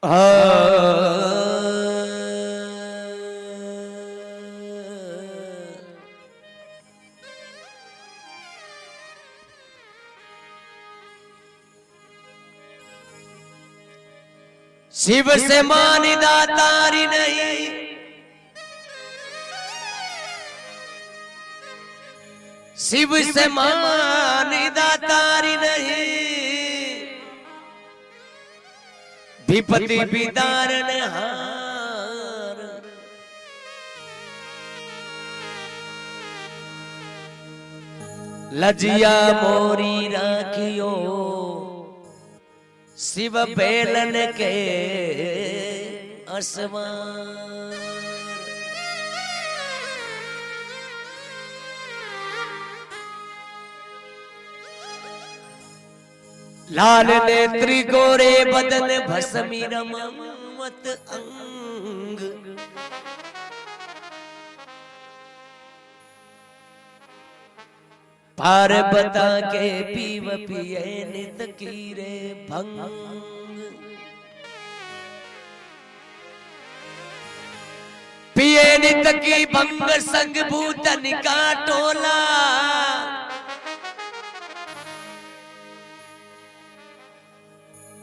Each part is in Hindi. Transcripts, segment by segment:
शिव से मानी दातारी नहीं, शिव से मानी दातारी नहीं, विपत्ति विदारण हार। लजिया मोरी राखियो शिव बेलन के असमान। लाल नेत्री गोरे बदन भस्मी रमत अंग। पार्वता के पीव पिए नित कीरे भंग। पिए नित की भंग संग भूतन का टोला।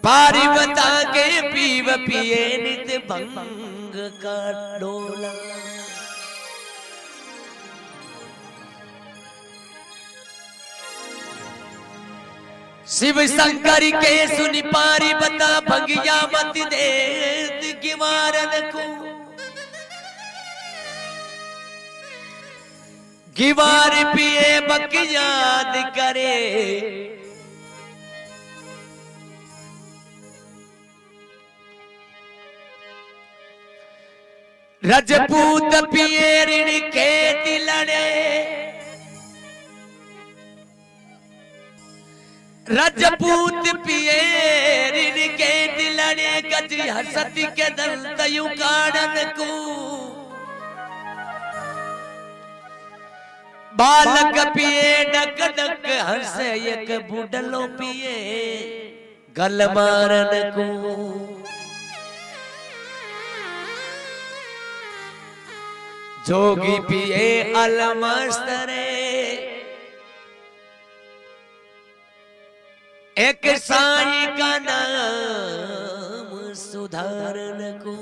पार्वता के पीव पिए नित भंग का डोला। शिव शंकर के सुनि पार्वता भंगिया मत दे गिवारन को। गिवार पिए बक याद करे। रजपूत पिए ऋण के तिलड़े। रजपूत पिए ऋण के तिलड़े। गज हसती के दंत युकाड़न को। बालक पिए डक डक हंस एक बुडलो पिए गल मारन को। जोगी पिए अलमस्तरे। एक साई का नाम सुधारन को।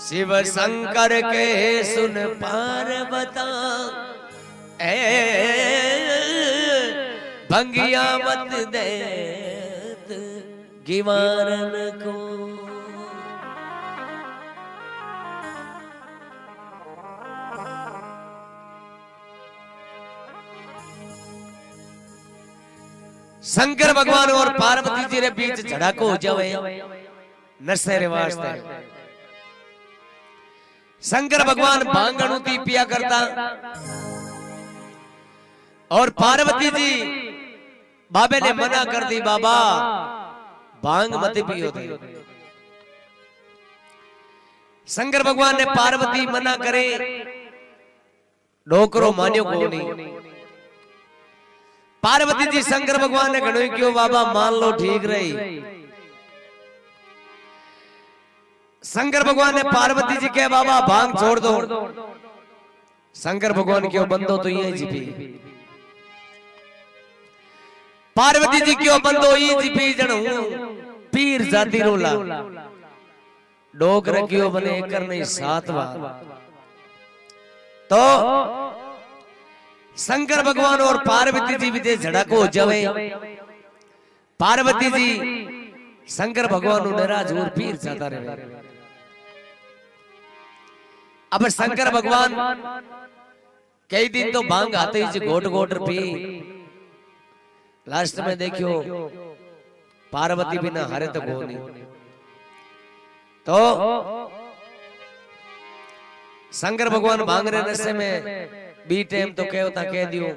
शिव शंकर के सुन पार्वता भंगिया मत दे गिवारन को। शंकर भगवान और पार्वती जी रे बीच झड़को हो जावे नशे रे वास्ते। शंकर भगवान भांगणु दी पिया करता और पार्वती जी बाबे ने मना कर दी, बाबा भांग मत पियो थे। शंकर भगवान ने पार्वती मना करे डोकरो मान्यो को नहीं। पार्वती जी शंकर भगवान ने घणो क्यों बाबा मान लो ठीक रही। शंकर भगवान ने पार्वती जी के बाबा भांग छोड़ दो। शंकर भगवान क्यों बंदो तो ये जी पी। पार्वती जी क्यों बंदो ये जी पी जणू पीर जाती रोला। डोकर क्यों बने कर नहीं सातवा। तो शंकर भगवान और पार्वती जी विदेश झड़को हो जावे। पार्वती जी शंकर भगवान नाराज और पीर जाता रहे। अब शंकर भगवान कई दिन तो भांग आते ही गोट गोट पी। लास्ट में देखियो पार्वती बिना हरे तो गो नहीं। तो शंकर भगवान भांग रहे नशे में बी टाइम तो कह दियो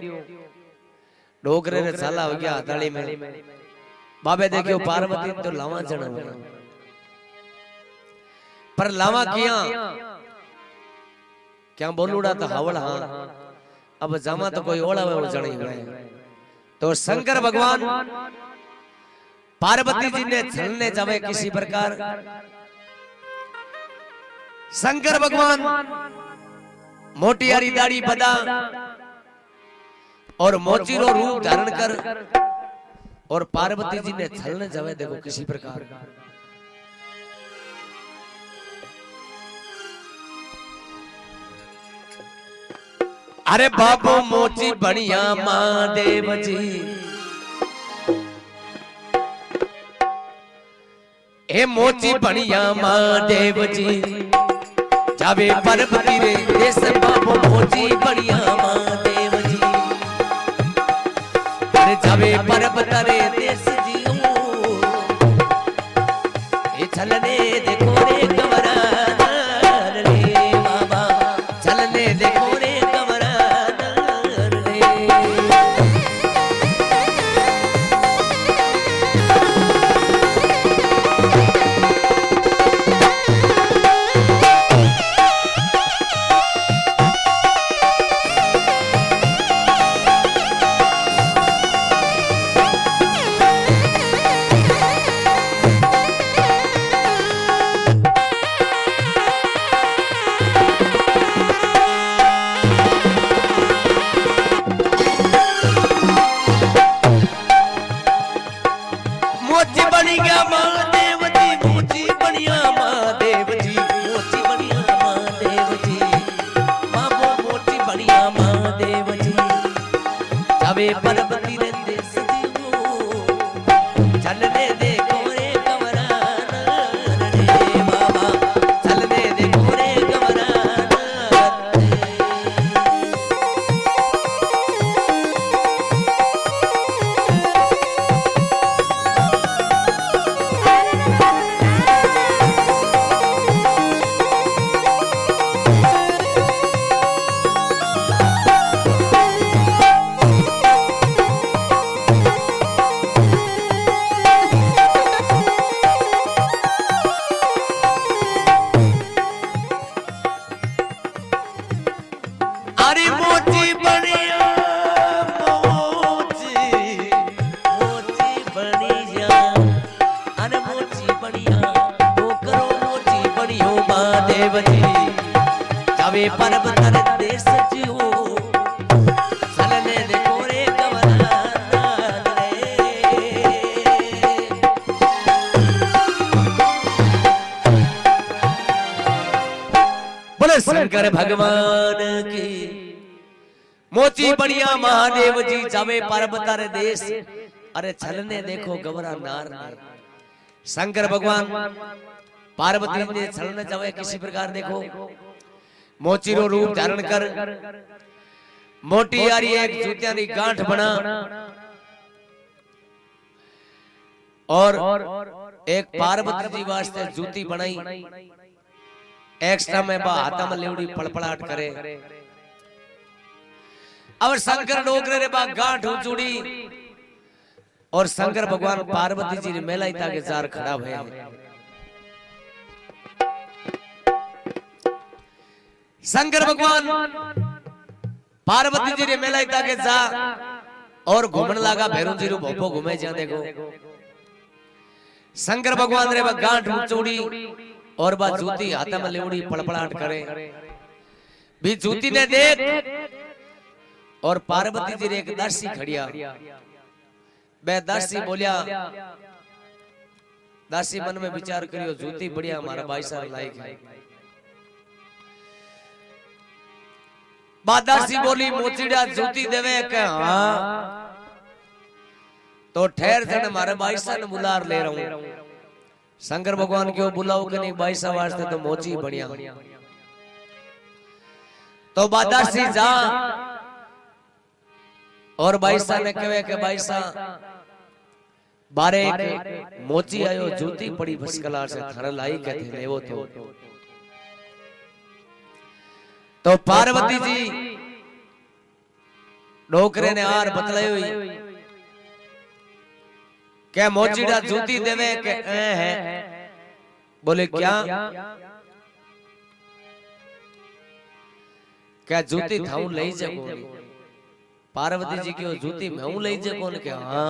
डोकरे ने चाला हो गया हथाड़ी में। बाबे देखियो पार्वती तो लावा चढ़ा पर लावा किया क्या बोलूड़ा तो हवल। हाँ अब जामा तो कोई ओला वो जड़ी हुए। तो शंकर भगवान पार्वती जी ने छलने जावे किसी प्रकार। शंकर भगवान मोटियारी दाढ़ी बदा और मोचीरो रूप धारण कर और पार्वती जी ने छलने जावे देखो किसी प्रकार। अरे बाबू मोची बढ़िया महादेव जी, ए मोची बढ़िया महादेव जी, जावे पार्वती रे देश बाबू मोची बढ़िया महादेव जी, अरे जावे पार्वती रे देश जी ए छलने देखो रे गवरान रे बाबा, छलने देखो रे पार्वती रे देश चलने देखो रे गवरान रे बाबा, चलने देखो रे गवरान। पर्वत देश जियो चलने देखो रे गवरान रे। बोले शंकर भगवान की मोची बढ़िया महादेव जी, जावे पर्वत देश अरे छलने देखो गवरा नार। शंकर भगवान पार्वती ने छलने जावे किसी प्रकार देखो मोचीरो रूप धारण कर मोटी यारी एक जूतियारी गांठ बना और एक पार्वती जी वास्ते जूती बनाई। एक्स्ट्रा में बा हाथा में लेवड़ी पड़पड़ाहट करे और शंकर डोगरे रे बा गांठ उचूड़ी और शंकर भगवान पार्वती जी ने मेलाई ताके जार खड़ा भया। शंकर भगवान पार्वती जी रे मेलाई ताके जा और घूमने लगा भैरव जी रो भोपो घूमे जा देखो। शंकर भगवान रे गांठ उचूड़ी और बा जूती हाथ में लेवड़ी पड़पड़ाहट करे भी जूती ने देख और पार्वती जी रे एक दासी खड़िया। बे दासी बोलिया, दासी मन में विचार करियो जूती बढ़िया हमारा भाई साहब लायक है। दासी बोली मोचीड़ा जूती देवे के हाँ तो ठहर जन मारे भाई साहब बुलार ले रहा हूं। शंकर भगवान क्यों बुलाओ कि नहीं भाई साहब वास्ते तो मोची बढ़िया। तो दासी जा और भाई साहब ने कहे कि भाई साहब बारे एक मोची आयो जूती पड़ी भस्कला से थर लाई कहते लेवो तो पार्वती जी डोकरे ने आर बतलाई हुई क्या मोचीड़ा जूती देवे के है। बोले क्या जूती थाऊ लई जगो। पार्वती जी की जूती मैं हूं लई जे कोन के हां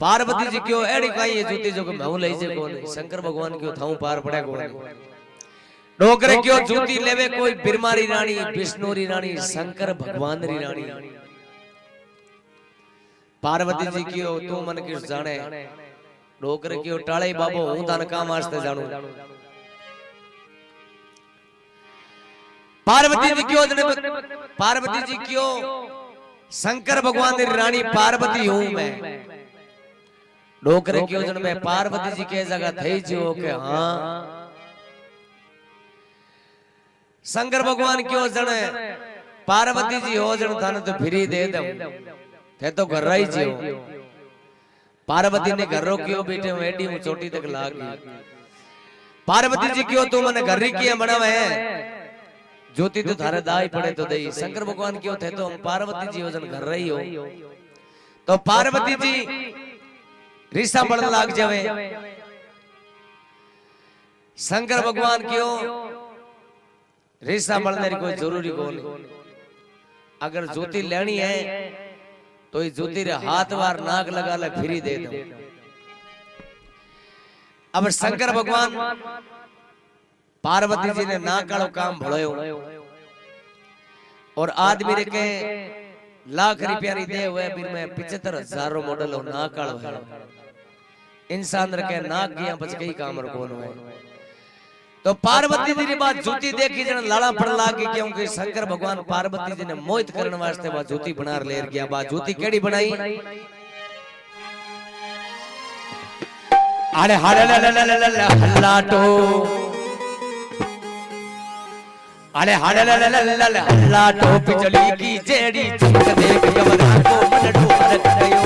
पार्वती जी क्यों एड़ी काई जूती जो मैं हूं लई जे कोन शंकर भगवान क्यों थाऊ पार पड़े कोन डोकरे क्यों जूती लेवे कोई बिरमारी रानी विष्णुरी रानी शंकर भगवान री रानी पार्वती जी क्यों तू मन किस जाने डोकरे क्यों टाळे बाबो हूं तन काम वास्ते जानू पार्वती जी क्यों पार्वती जी क्यों शंकर भगवान री रानी पार्वती हूं मैं डोकरे क्यों जन मैं पार्वती जी के जगह थई जो के हां शंकर भगवान क्यों जन पार्वती जी हो जन थाने तो फ्री दे दऊं थे तो घर रही जियो पार्वती ने घर रो क्यों बैठे एडी हूं चोटी तक लाग गई पार्वती जी क्यों तू मने घर री किया बनावे ज्योति तो थारे दाई पड़े तो दई शंकर भगवान क्यों थे तो हम पार्वती जी हो जन घर रही हो तो पार्वती जी रिश्ता बढ़ने लाग जावे शंकर भगवान क्यों रिश्ता बढ़ने की कोई जरूरी को नहीं अगर ज्योति लेनी है तो इस ज्योति रे हाथ वार नाक लगा ले फ्री दे दो अब शंकर भगवान पार्वती जी ने नाक कालो काम भड़ोयो और आदमी रे के लाख रुपया री दे हुए बिन में 75,000 मॉडल हो नाक कालो है इंसान रे के नाक गया बच कई काम रो कोन है तो पार्वती जी री बात जूती देखी जन लाला पड़ लागी क्योंकि शंकर भगवान पार्वती जी ने मोहित करने वास्ते बा जूती बना लेर गया बा जूती केड़ी बनाई अरे हल्लाटो अरे हल्लाटो बिजली की जेड़ी चमक देख गवरा को मन डूब गयो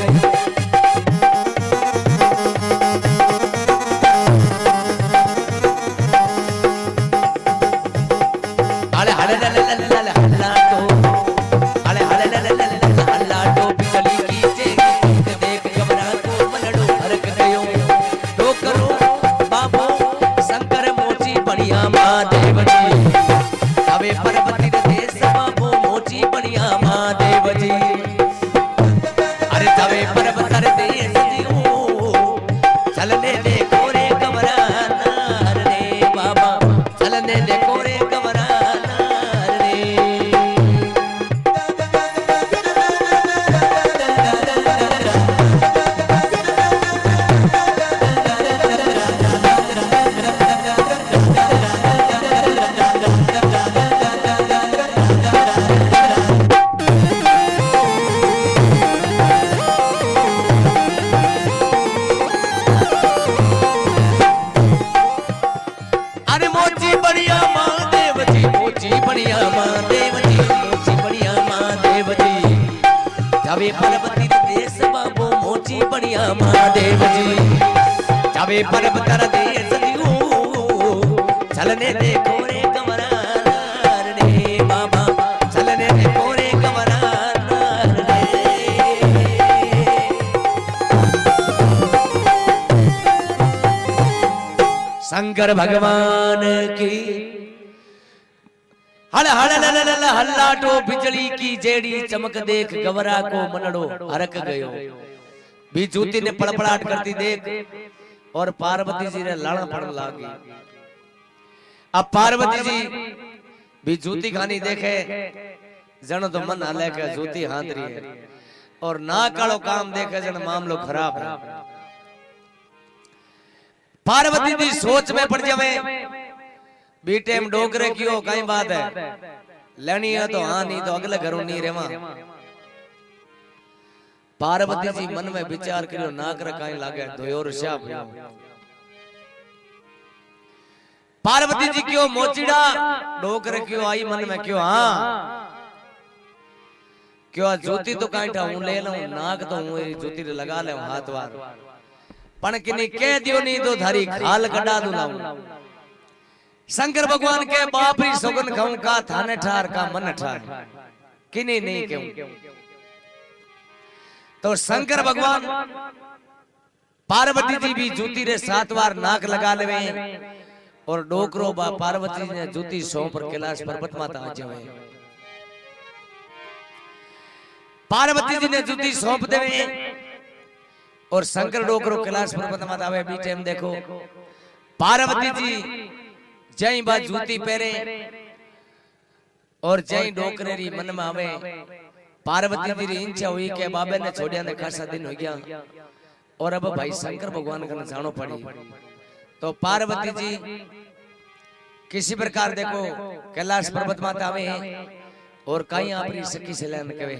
पार्वती देश बाबू मोची बढ़िया महादेव जी जावे पर्वत देश चलने देखो रे कमरा रे बाबा चलने देखो रे कमरा रे शंकर भगवान की हल हल हल हल्लाटो बिजली की जेड़ी चमक देख गवरा को मनड़ो हरक गयो भी जूती ने पड़पड़ाहट करती देख और पार्वती जी ने लाना पड़ने लागी अब पार्वती जी भी जूती खानी देखे जन तो मन हले के जूती हाथ रही है और ना कालो काम देखे जन मामलो खराब है पार्वती जी सोच में पड़ जावे बीटे में डोकरे क्यों कई बात है लेनी है तो हाँ नहीं तो अगले घरों नहीं रेवा पार्वती जी मन में विचार करियो नाक रखाई लागे धोयोर शाप पार्वती जी क्यों मोचिड़ा डोकरे क्यों आई मन में क्यों हाँ क्यों ज्योति तो कांटा हूं ले लूं नाक तो हूं ज्योति लगा ले हाथ वार पण किनी कह दियो नहीं तो धारी खाल कटा दूं लाऊं शंकर भगवान के बाप री सगन खाऊं का थाने ठार का मन ठार किनी नहीं क्यों तो शंकर भगवान पार्वती जी भी जूती रे 7 बार नाक लगा लेवे और डोकरो बा पार्वती ने जूती सौ पर कैलाश पर्वत माता आ जावे पार्वती जी ने जूती सौंप देवे और शंकर डोकरो कैलाश पर्वत माता आवे बीच में देखो पार्वती जी जय बा जूती पहरे और जय डोकरे री मन में आवे पार्वती जी री इच्छा हुई के बाबे ने छोड़िया ने खासा दिन हो गया और अब भाई शंकर भगवान का जानो पड़ी तो पार्वती जी किसी प्रकार देखो कैलाश पर्वत माता आवे और कहीं अपनी सखी से लेन कवे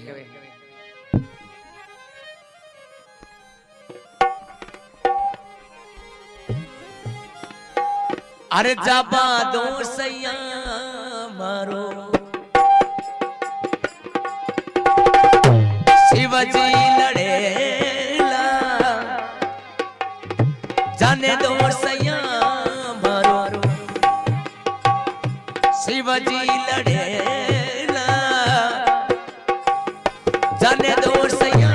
अरे जाबा दो सैया मारो शिवजी लड़ेला जाने दो सैया मारो शिवजी लड़ेला जाने दो सैया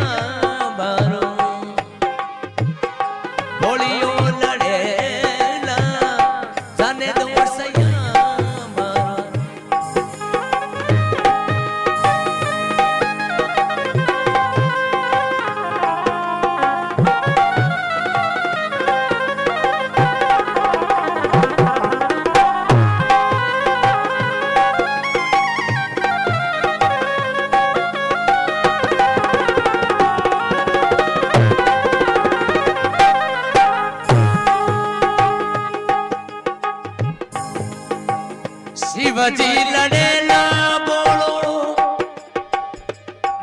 मारो बोलियो लड़ेला जाने दो सैया मारो शिवजी लड़ेला बोलो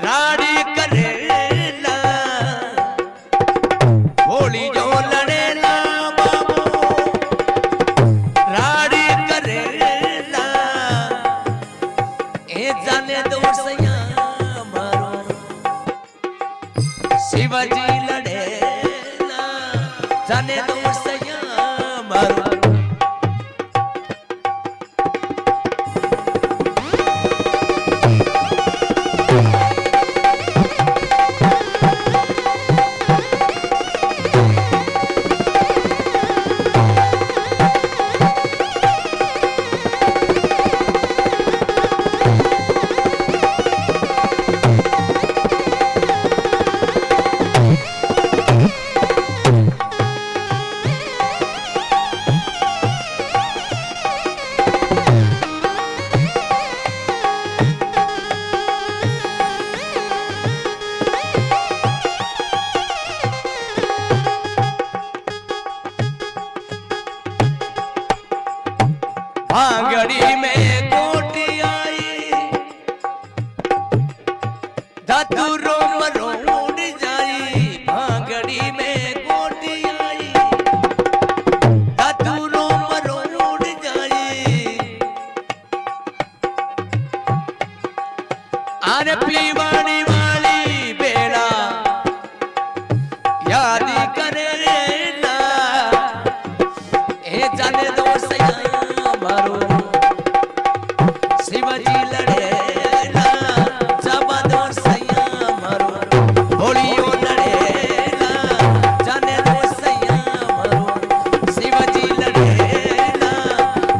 राड़ी करेला बोली जो लड़ेला बाबू राड़ी करेला ए जाने दो सैया मारो शिवजी लड़ेला जाने दो सैया मारो भांगड़ी में कोटी आई धतुरो मरोड़ जाई भांगड़ी में कोटी आई धतुरो मरोड़ जाई आने पीवानी वाली बेड़ा याद करेला ए जाने दो सैया मारो शिवजी लड़ेला जाबा दो सैया मारो बोलियो लड़ेला जाने दो सैया मारो शिवजी लड़ेला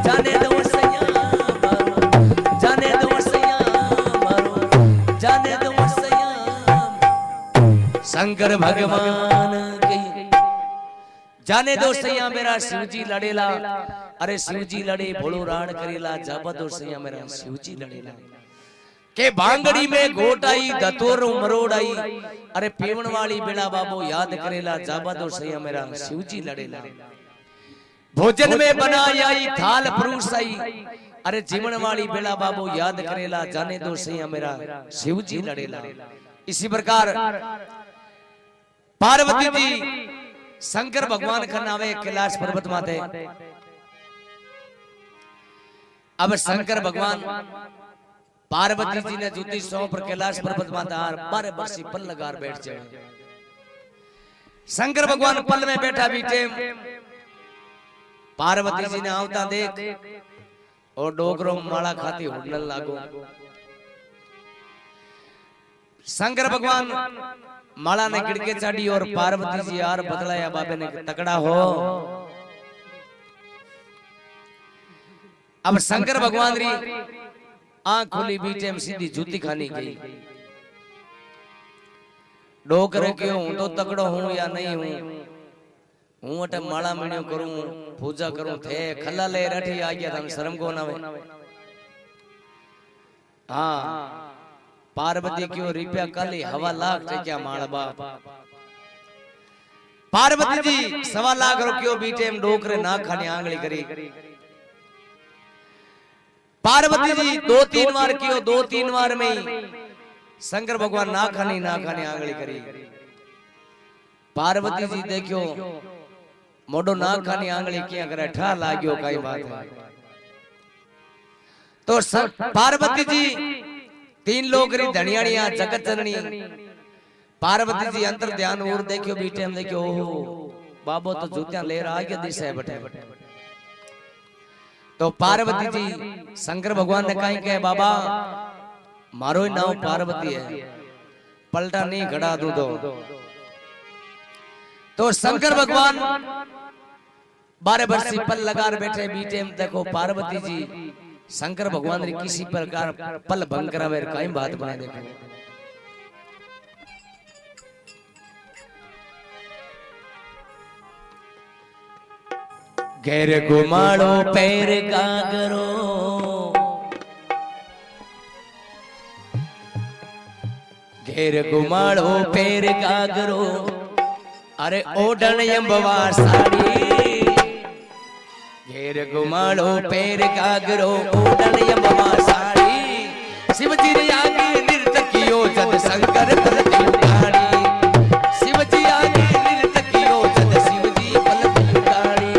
जाने दो सैया मारो जाने दो सैया मारो जाने दो सैया शंकर भगवान की जाने दो सैया मेरा शिवजी लड़ेला अरे शिवजी लड़े भोलो राण करेला जाबा दो सैया मेरा शिवजी लड़ेला के भांगड़ी में घोट आई धतोरो मरोड़ आई अरे पीवण वाली बेड़ा बाबो याद करेला जाबा दो सैया मेरा शिवजी लड़ेला भोजन में बनाई आई थाल परूस आई अरे जीवन वाली बेड़ा बाबो याद करेला जाने दो सैया मेरा शिवजी लड़ेला इसी प्रकार पार्वती जी शंकर भगवान का नावे कैलाश पर्वत माते अब शंकर भगवान पार्वती जी ने जूती सौंप पर कैलाश पर्वत माता 12 बरसी पल लगार बैठ जाए शंकर भगवान पल में बैठा बीते पार्वती जी ने आवता देख और डोगरो माला खाती हुडन लागो शंकर भगवान माला ने गिड़के चाड़ी और पार्वती जी यार बदलाया बाबे ने तकड़ा हो अब शंकर भगवान री आंख खुली बीच में सीधी जूती खानी गई डोकरे क्यों हूं तो तकड़ो हूं या नहीं हूं, हूं अटे माला मणियो करूं पूजा करूं थे खला ले रठी आ गया तम शर्म को ना हाँ पार्वती क्यों रुपया काली हवा लाख टक्या माल बाप पार्वती जी 1.25 लाख रुपयो बीटे में डोकरे ना खाने आंगली करी पार्वती जी 2-3 बार कियो 2-3 बार में शंकर भगवान ना खानी आंगली करी पार्वती जी देखियो मोडो ना खानी आंगली क्या करे ठा लाग्यो कई बात है तो पार्वती जी 3 लोग री धनियाणिया जगत जननी पार्वती जी अंतर ध्यान और देखियो बीटे में देखियो ओहो बाबो तो जूतियां ले रहा है दिशा है बटे तो पार्वती जी शंकर भगवान ने कहीं कहे बाबा मारो ही नाम पार्वती है पलटा नहीं घड़ा दूं तो शंकर भगवान 12 वर्षी पल लगा बैठे बीटे में देखो पार्वती जी शंकर भगवान री किसी प्रकार पल भंग करावे कई बात बने देखो घेर घुमाड़ो पैर गागरो घेर घुमाड़ो पैर गागरो अरे ओढ़न अंबवा साड़ी घेर घुमाड़ो पैर गागरो ओढ़न अंबवा साड़ी शिवजी रे आगे नृत्य जद शंकर पलटी उठाड़ी शिवजी आगे नृत्य जद शिवजी पलटी उठाड़ी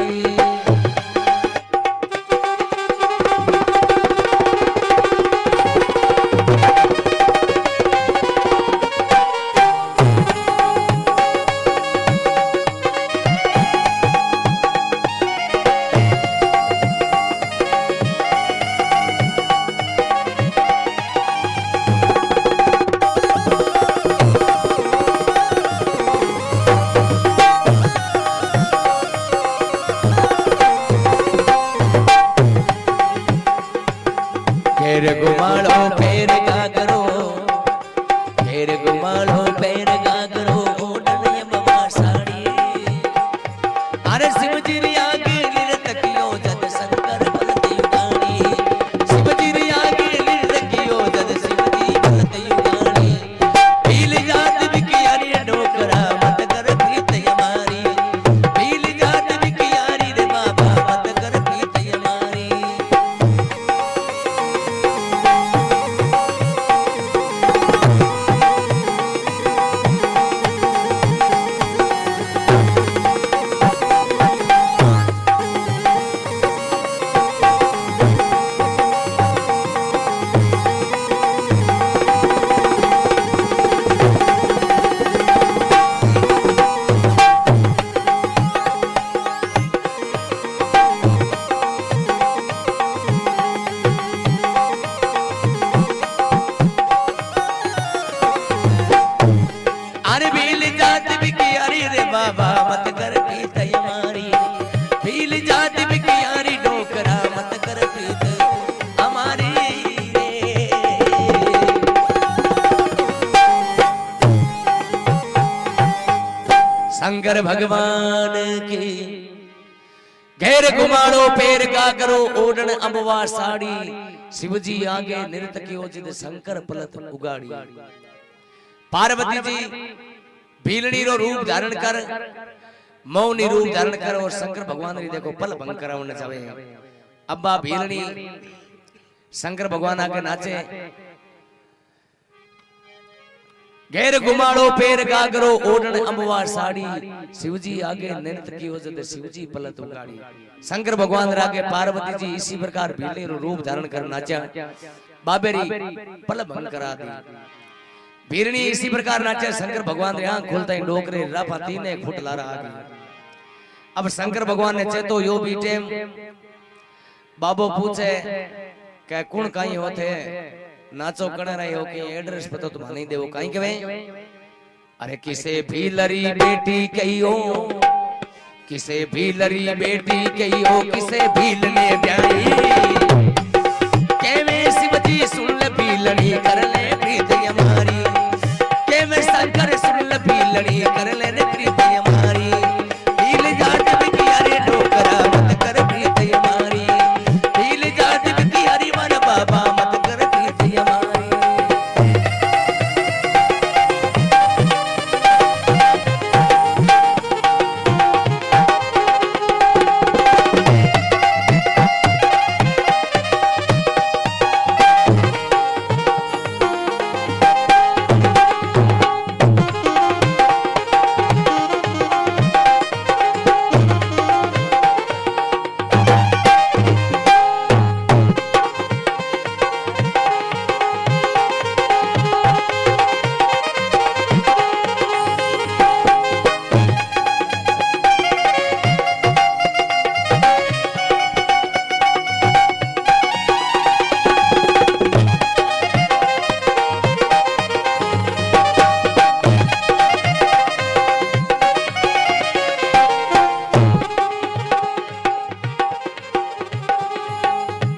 घेर घुमाड़ो पैर गागरो घेर घुमाड़ो पैर गागरो ओढ़न अंबवा साड़ी अरे शिवजी री आगे नृत्य जद शंकर पलटी उठाड़ी शिवजी री आगे नृत्य जद शिवजी पलटी उठाड़ी भील जात बिकियारी डोकरा मत कर प्रीत हमारी भील जात बिकियारी रे बाबा मत कर प्रीत हमारी अरे भील जात बिकियारी रे बाबा मत कर प्रीत हमारी भील जात बिकियारी डोकरा मत कर प्रीत हमारी रे शंकर भगवान की घेर घुमाड़ो पैर गागरो ओढ़न अंबवा साड़ी शिवजी आगे नृत्य कियो जिद शंकर पलट उगाड़ी पार्वती जी भीलनी रो रूप धारण कर मौनी रूप धारण कर और शंकर भगवान री देखो पल भंग करावने जावे अब्बा भीलनी शंकर भगवान आगे नाचे घेर घुमाड़ो पैर गागरो ओढ़न अंबवा साड़ी शिवजी आगे नृत्य कियो जद शिवजी पलट उगाड़ी शंकर भगवान आगे पार्वती जी इसी प्रकार भीलनी रो रूप धारण कर नाचा बाबेरी पल भंग करा दी भीरनी इसी प्रकार नाचे शंकर भगवान रे आंख खुलता ही डोकरे राफा 3 फुट ला रहा आगे अब शंकर भगवान ने चेतो यो बीटे बाबो पूछे के कौन काई होते नाचो कणे रहे हो के एड्रेस पता तुम नहीं देवो काई केवे अरे किसे भी लरी बेटी कहियो किसे भी लरी बेटी कहियो किसे भीलने ब्याही केवे शिवजी सुन ले भीलनी कर ले प्रीत हमारी केवे शंकर सुन ले भीलड़ी कर लेने प्रीत हमारी भील जात की अरे डोकरा मत कर प्रीत हमारी भील जात की हरी मन बाबा मत कर प्रीत हमारी।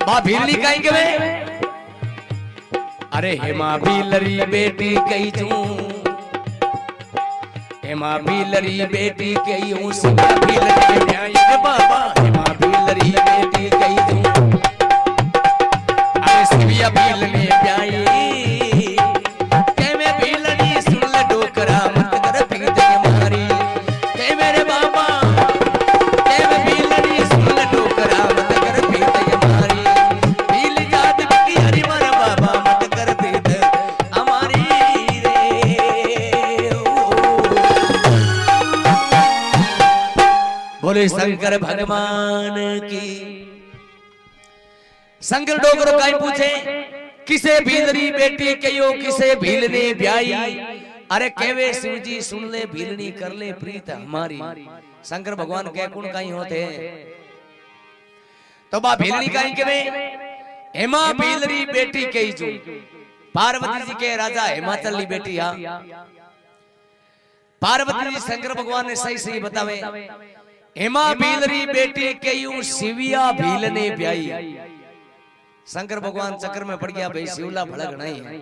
माँ भीलनी कहीं के में अरे हेमा भीलरी बेटी कही जू हेमा भीलरी बेटी कही हूँ सिंगा भीलरी ब्याई रे बाबा हेमा भीलरी बेटी कही जू अरे सिंगिया भीलनी ब्याई के में भीलनी सुन ले डोकरा मत कर प्रीत हमारी के मेरे बाबा के में भीलनी सुन ले डोकरा मत कर प्रीत हमारी भील जात की हरी मन बाबा मत कर प्रीत हमारी रे बोले शंकर भगवान की। शंकर डोकरो काई पूछे किसे भीलरी बेटी कहो किसे भीलने ब्याई अरे केवे शिव जी सुन ले भीलनी कर ले प्रीत हमारी। शंकर भगवान कह कुण काई होते तो बा भीलनी काई केवे हेमा भीलरी बेटी कही जू पार्वती जी के राजा हिमाचल ली बेटी हा पार्वती जी शंकर भगवान ने सही सही बतावे हेमा भीलरी बेटी कही शिविया भीलने ब्याई। शंकर भगवान चक्कर में पड़ गया भाई शिवला भड़क नहीं है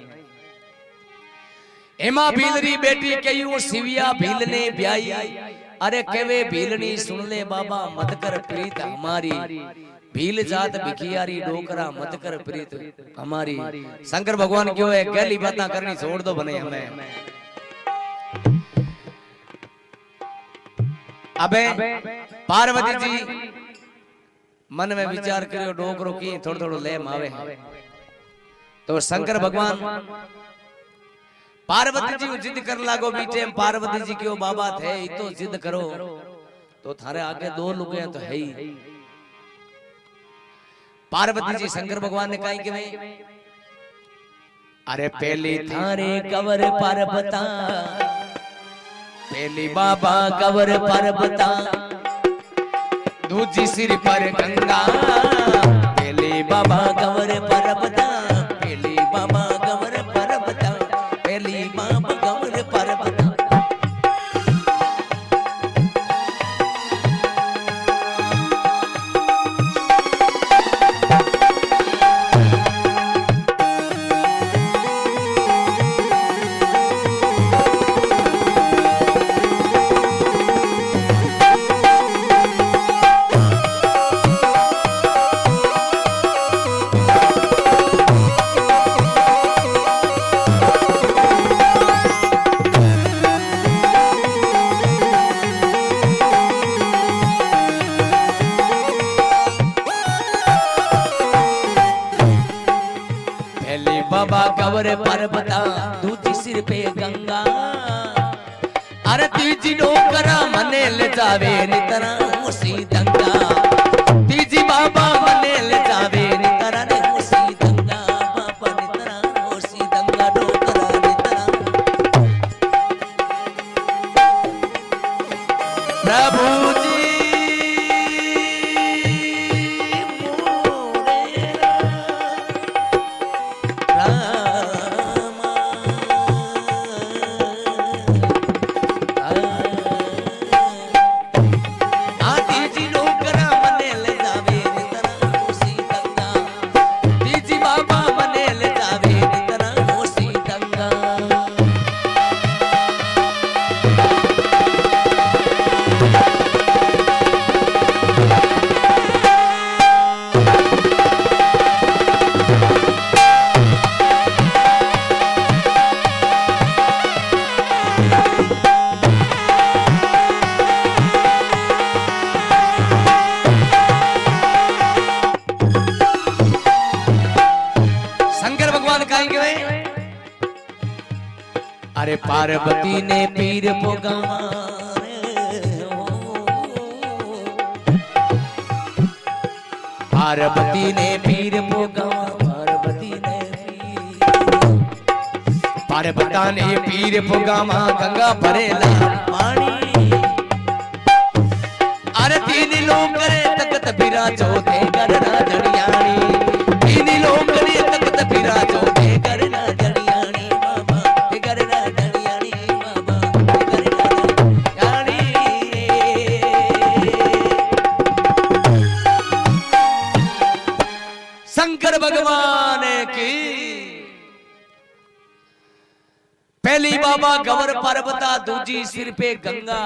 हेमा भीलरी बेटी कही शिविया भीलने ब्याई अरे केवे भीलनी सुन ले बाबा मत कर प्रीत हमारी भील जात भिखियारी डोकरा मत कर प्रीत हमारी। शंकर भगवान क्यों है गली बातें करनी छोड़ दो बने हमें। अबे पार्वती जी मन में विचार करो डोकरो की थोड़ा थोड़ा ले मावे तो शंकर भगवान पार्वती जी को जिद कर लागो बीचे पार्वती जी क्यों बाबा थे तो जिद करो तो थारे आगे दो लोग हैं तो है ही। पार्वती जी शंकर भगवान ने कहा कि अरे पहले थारे कवर पर्वता पहली बाबा कवर पर्वता दूजी सिर पर गंगा पहले बाबा कवर पर्वता पहली बाबा कवर पर्वता पहली बाबा कवर पर्वता। बाबा कवर पर्वता दूजी सिर पे गंगा अरे तीजी डोकरा मने ले जावे नितरा मुसी दंगा तीजी बाबा मने ले जावे नितरा ने मुसी दंगा बाबा नितरा मुसी दंगा डोकरा नितरा। प्रभु जी अरे पार्वती ने पीर पोगामा पार्वती ने पीर पोगामा पार्वता ने पीर पोगामा गंगा भरेला पानी अरे तीन लोग करे तकत बिराजो थे करना जड़ियाणी तीन लोग करे तकत बिराजो थे करना जड़ियाणी बाबा थे करना जड़ियाणी बाबा थे करना जड़ियाणी शंकर भगवान की पहली बाबा गवर पार्वता दूजी सिर पे गंगा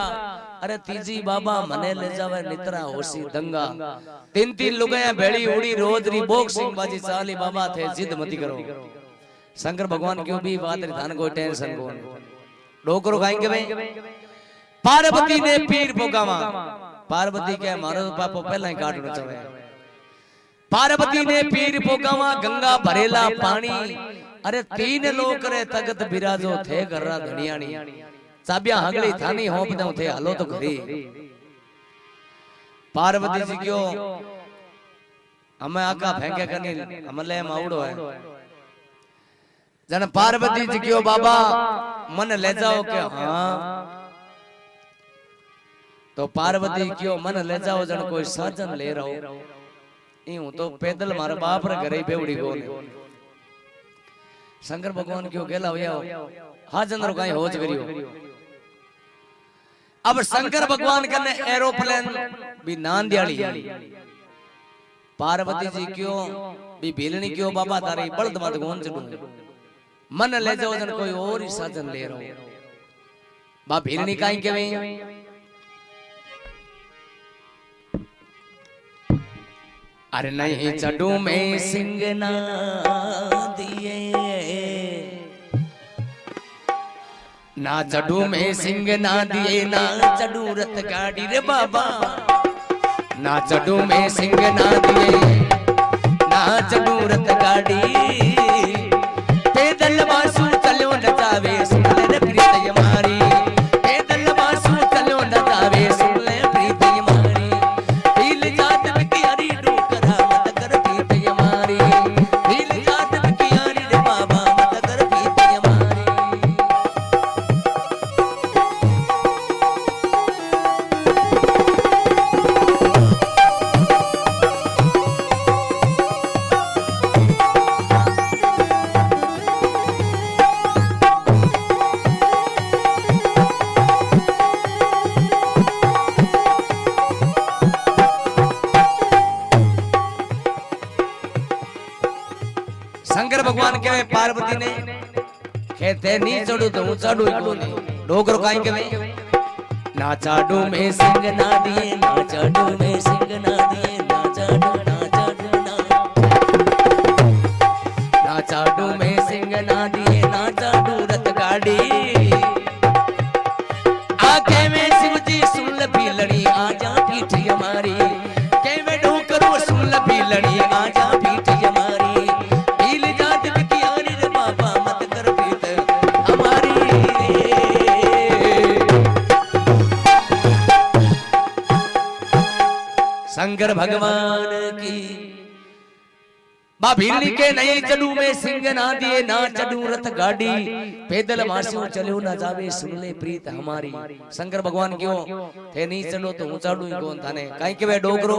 अरे तीजी बाबा मने ले जावे नितरा होशी दंगा तीन तीन लुगाया भेड़ी उड़ी रोजरी बॉक्सिंग बाजी चाली बाबा थे जिद मती करो शंकर भगवान क्यों भी बात धान कोई टेंशन को डोकरो खाएंगे भाई पार्वती ने पीर पोगामा पार्वती के मारो पापो पहला ही काटना चाहे पार्वती ने पीर पोगामा गंगा भरेला पानी अरे तीन लोग करे तगत बिराजो थे गर्रा धनियाणी चाबिया हगली थानी होप दो थे हलो तो घरी पार्वती जी क्यों हमें आका फेंके करनी हमले माउड़ो है जन पार्वती जी क्यों बाबा मन ले जाओ के हाँ तो पार्वती क्यों मन ले जाओ जन कोई साजन ले रहो यूं तो पैदल मारा बाप रे घरे बेवड़ी गोल शंकर भगवान क्यों गेला होया हा जंदर काई होज करियो अब शंकर भगवान कने एरोप्लेन भी नांदियाली पार्वती जी क्यों भी भीलनी क्यों बाबा तारी बलद मत गोन चडू मन ले जाओ जन कोई और ही साधन ले रहो बा भीलनी काई केवे अरे नहीं चडू में सिंह ना दिए ना चडू में सिंह ना दिए ना चडू रथ गाड़ी रे बाबा ना चडू में सिंह ना दिए ना चडू रथ गाड़ी पैदल वासु चलो न जावे सुन ले प्रीत हमारी पैदल वासु चलो न जावे सुन ले प्रीत हमारी दिल जात में की हरी डोकरा मत कर प्रीत हमारी दिल जात में की हरी रे बाबा मत कर प्रीत हमारी शंकर भगवान के पार्वती ने कहते नी चढ़ू तो चढ़ू को नहीं डोकरो काई के ना चाडू में सिंह ना दिए ना चाडू में सिंह ना दिए ना चाडू ना चाडू ना चाडू में सिंह ना दिए ना चाडू रथ गाड़ी आके में शिव जी सुन ल पीलड़ी आजा पीठ हमारी के में डोकरो सुन ल पीलड़ी आजा पीठ हमारी शंकर भगवान की बा भीलनी के नहीं चलू में सिंह ना दिए ना चढ़ू रथ गाड़ी पैदल मासियों चलो ना जावे सुन ले प्रीत हमारी शंकर भगवान क्यों थे नहीं चलो तो ऊंचाड़ू ही कौन थाने काई के वे डोगरो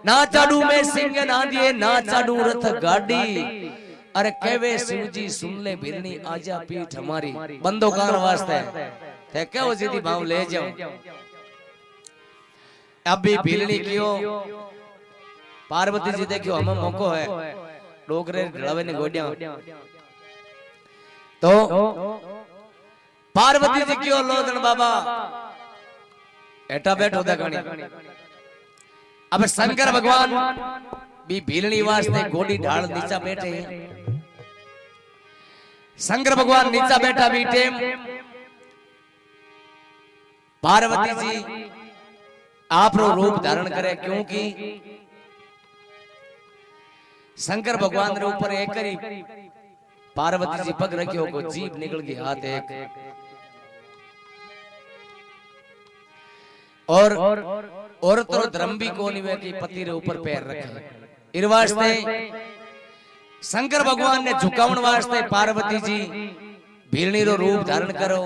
ना चढ़ू में सिंह ना दिए ना चढ़ू रथ गाड़ी अरे कहवे शिव जी सुन ले भीलनी आजा पीठ हमारी बंदो कार वास्ते थे क्या सीधी भाव ले जाओ अब भी भीलनी क्यों पार्वती जी देखियो हमें मौको है डोगरे ढलावे ने गोडिया तो पार्वती जी क्यों लोदन बाबा एटा बैठो देखणी अब शंकर भगवान भी भीलनी वास्ते गोडी ढाल नीचा बैठे हैं शंकर भगवान नीचा बैठा भी टेम पार्वती जी आपरो रूप धारण करे क्योंकि शंकर भगवान रे ऊपर एक करी पार्वती जी पग रखियो को जीभ निकल गई हाथ एक और तो धर्म भी कोनी वे की पति रे ऊपर पैर रखे इर वास्ते शंकर भगवान ने झुकावन वास्ते पार्वती जी भीलनी रो रूप धारण करो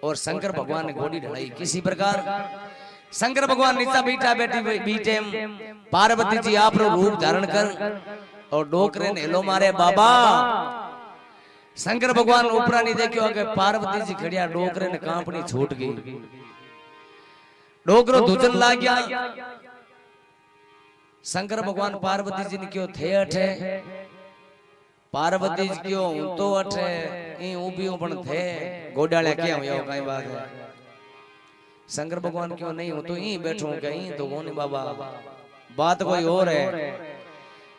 और शंकर भगवान ने घोड़ी ढलाई किसी प्रकार शंकर भगवान नीचा बैठा बैठी बीचे पार्वती जी आप रो रूप धारण कर और डोकरे ने हेलो मारे बाबा शंकर भगवान ऊपरा नहीं देखियो कि पार्वती जी खड़िया डोकरे ने कांपनी छूट गई डोकरो धुजन लाग गया शंकर भगवान पार्वती जी ने क्यों थे अठे पार्वती जी क्यों तो अठे ई उभी पण थे गोडाले क्या हो काई बात है शंकर भगवान क्यों नहीं हो तो ई बैठो कहीं तो कोनी बाबा बात कोई और है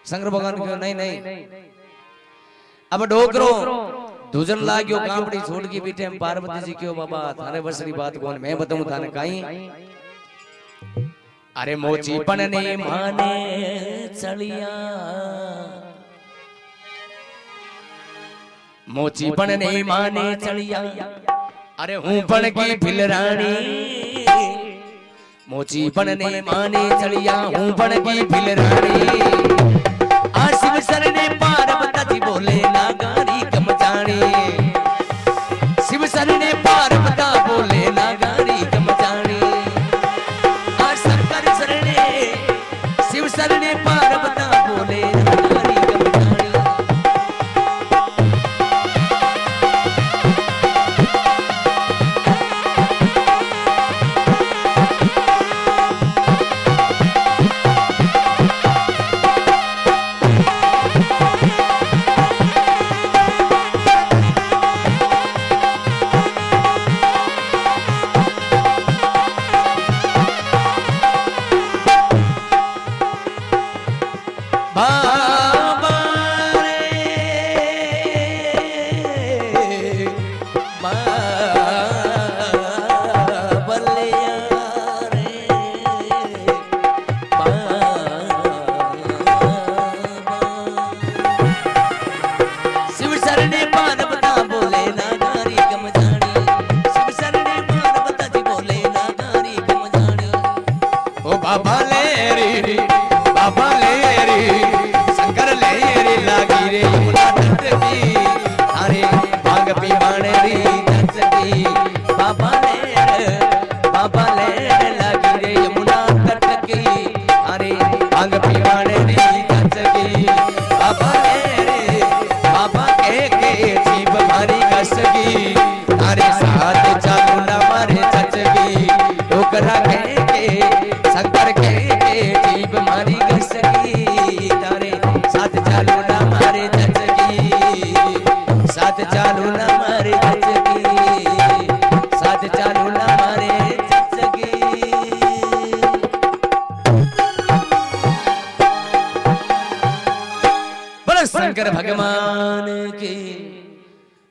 शंकर भगवान क्यों नहीं नहीं अब डोकरो धुजन लाग्यो कांपड़ी छोड़ की बीटे पार्वती जी क्यों बाबा थारे बसरी बात कौन मैं बताऊं थाने काई अरे मोची पण ने माने चलिया मोची पण ने माने चलिया अरे हूं पण की फिलरानी मोची पण ने माने चलिया हूं पण की फिलरानी आशिव सर ने पार्वती जी बोले नागारी कमजानी शिव सर ने पार्वती बोले नागारी कमजानी आ सरकार सर ने शिव सर ने पार्वती बोले नागारी कमजानी शंकर भगवान की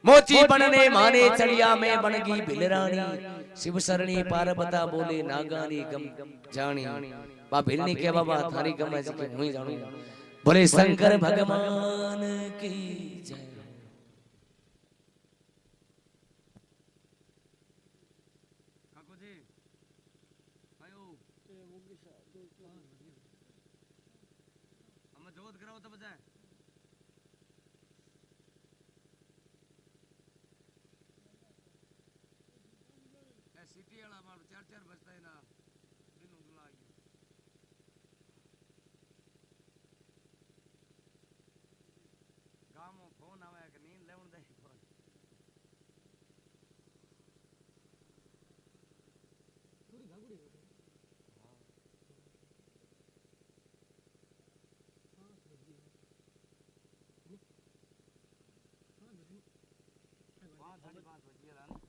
मोची बनने माने चढ़िया में बनगी भिलरानी शिव सरणी पार्वता बोले नागानी गम जानी बा भिलनी के बाबा थारी गम के हुई जानी बोले शंकर भगवान की जय सिटी वाला मार 4-4 बजता है ना दिन उगला गया गामो फोन आवे कि नींद लेवन दे फोन थोड़ी घागुड़ी हो हां हां सब्जी हां 5:30 बजे